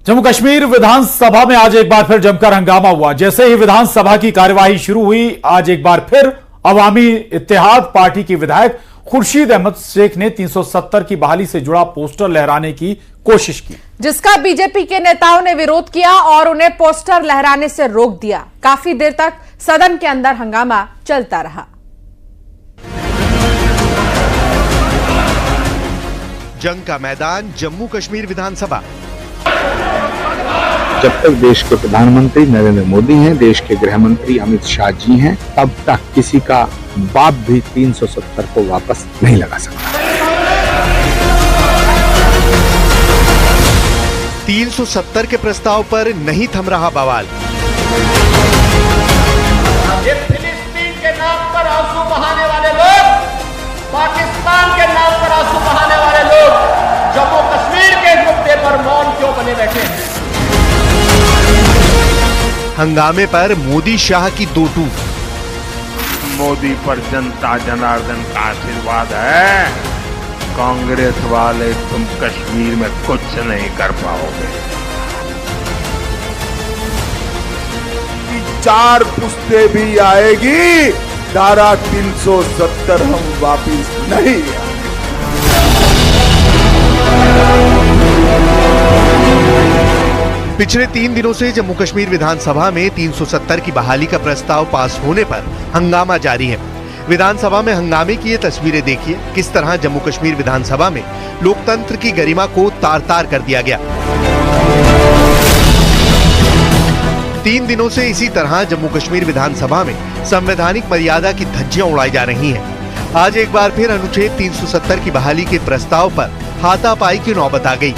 जम्मू कश्मीर विधानसभा में आज एक बार फिर जमकर हंगामा हुआ। जैसे ही विधानसभा की कार्यवाही शुरू हुई, आज एक बार फिर अवामी इत्तेहाद पार्टी की विधायक खुर्शीद अहमद शेख ने 370 की बहाली से जुड़ा पोस्टर लहराने की कोशिश की, जिसका बीजेपी के नेताओं ने विरोध किया और उन्हें पोस्टर लहराने से रोक दिया। काफी देर तक सदन के अंदर हंगामा चलता रहा। जंग का मैदान जम्मू कश्मीर विधानसभा। जब तक देश के प्रधानमंत्री नरेंद्र मोदी हैं, देश के गृह मंत्री अमित शाह जी हैं, तब तक किसी का बाप भी 370 को वापस नहीं लगा सकता। 370 के प्रस्ताव पर नहीं थम रहा बवाल। ये फिलिस्तीन के नाम पर आंसू बहाने वाले लोग, पाकिस्तान के नाम पर आंसू बहाने वाले लोग जम्मू कश्मीर के मुद्दे पर मौन क्यों बने बैठे हैं? हंगामे पर मोदी शाह की दो टूक। मोदी पर जनता जनार्दन का आशीर्वाद है। कांग्रेस वाले तुम कश्मीर में कुछ नहीं कर पाओगे। 4 पुश्ते भी आएगी, धारा 370 हम वापिस नहीं आएंगे। पिछले 3 दिनों से जम्मू कश्मीर विधानसभा में 370 की बहाली का प्रस्ताव पास होने पर हंगामा जारी है। विधानसभा में हंगामे की ये तस्वीरें देखिए, किस तरह जम्मू कश्मीर विधानसभा में लोकतंत्र की गरिमा को तार-तार कर दिया गया। 3 दिनों से इसी तरह जम्मू कश्मीर विधानसभा में संवैधानिक मर्यादा की धज्जियां उड़ाई जा रही हैं। आज एक बार फिर अनुच्छेद 370 की बहाली के प्रस्ताव पर हाथापाई की नौबत आ गई।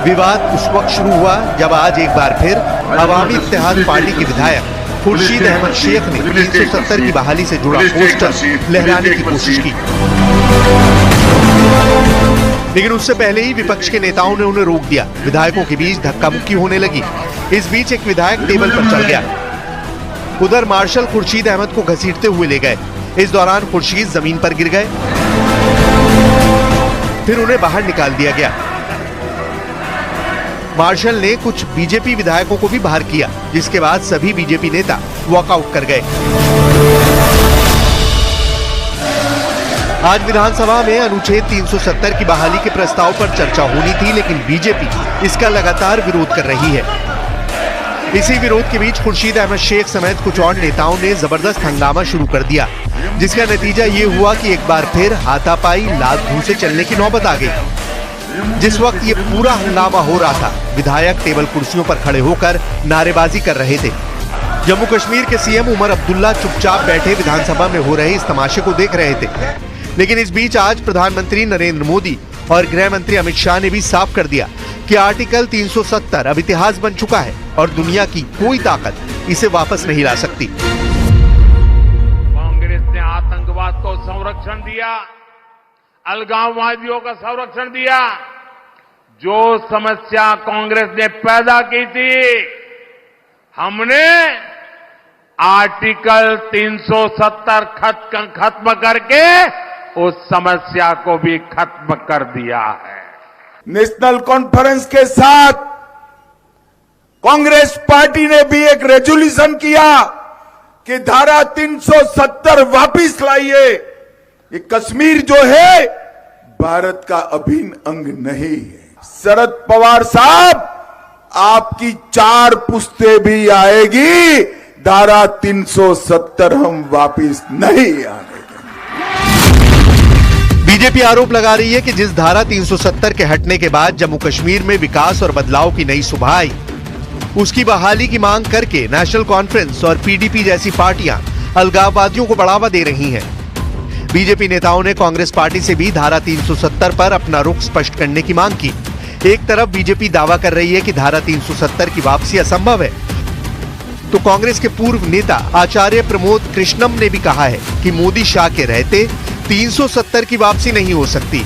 विवाद उस वक्त शुरू हुआ जब आज एक बार फिर अवामी इत्तेहाद पार्टी के विधायक खुर्शीद अहमद शेख ने 370 की बहाली से जुड़ा पोस्टर लहराने की कोशिश की, लेकिन उससे पहले ही विपक्ष के नेताओं ने उन्हें रोक दिया। विधायकों के बीच धक्का मुक्की होने लगी। इस बीच एक विधायक टेबल पर चढ़ गया। उधर मार्शल खुर्शीद अहमद को घसीटते हुए ले गए। इस दौरान खुर्शीद जमीन पर गिर गए, फिर उन्हें बाहर निकाल दिया गया। मार्शल ने कुछ बीजेपी विधायकों को भी बाहर किया, जिसके बाद सभी बीजेपी नेता वॉकआउट कर गए। आज विधानसभा में अनुच्छेद 370 की बहाली के प्रस्ताव पर चर्चा होनी थी, लेकिन बीजेपी इसका लगातार विरोध कर रही है। इसी विरोध के बीच खुर्शीद अहमद शेख समेत कुछ और नेताओं ने जबरदस्त हंगामा शुरू कर दिया, जिसका नतीजा ये हुआ कि एक बार फिर हाथापाई लात घूंसे चलने की नौबत आ गई। जिस वक्त ये पूरा हंगामा हो रहा था, विधायक टेबल कुर्सियों पर खड़े होकर नारेबाजी कर रहे थे। जम्मू कश्मीर के सीएम उमर अब्दुल्ला चुपचाप बैठे विधानसभा में हो रहे इस तमाशे को देख रहे थे। लेकिन इस बीच आज प्रधानमंत्री नरेंद्र मोदी और गृह मंत्री अमित शाह ने भी साफ कर दिया कि आर्टिकल 370 अब इतिहास बन चुका है और दुनिया की कोई ताकत इसे वापस नहीं ला सकती। कांग्रेस ने आतंकवाद को संरक्षण दिया, अलगाववादियों का संरक्षण दिया। जो समस्या कांग्रेस ने पैदा की थी, हमने आर्टिकल 370 खत्म करके उस समस्या को भी खत्म कर दिया है। नेशनल कॉन्फ्रेंस के साथ कांग्रेस पार्टी ने भी एक रेजोल्यूशन किया कि धारा 370 वापिस लाइए। ये कश्मीर जो है भारत का अभिन्न अंग नहीं है। शरद पवार साहब, आपकी 4 पुश्ते भी आएगी, धारा 370 हम वापिस नहीं आने देंगे। बीजेपी आरोप लगा रही है कि जिस धारा 370 के हटने के बाद जम्मू कश्मीर में विकास और बदलाव की नई सुबह आई, उसकी बहाली की मांग करके नेशनल कॉन्फ्रेंस और पीडीपी जैसी पार्टियां अलगाववादियों को बढ़ावा दे रही हैं। बीजेपी नेताओं ने कांग्रेस पार्टी से भी धारा 370 पर अपना रुख स्पष्ट करने की मांग की। एक तरफ बीजेपी दावा कर रही है कि धारा 370 की वापसी असंभव है, तो कांग्रेस के पूर्व नेता आचार्य प्रमोद कृष्णम ने भी कहा है कि मोदी शाह के रहते 370 की वापसी नहीं हो सकती।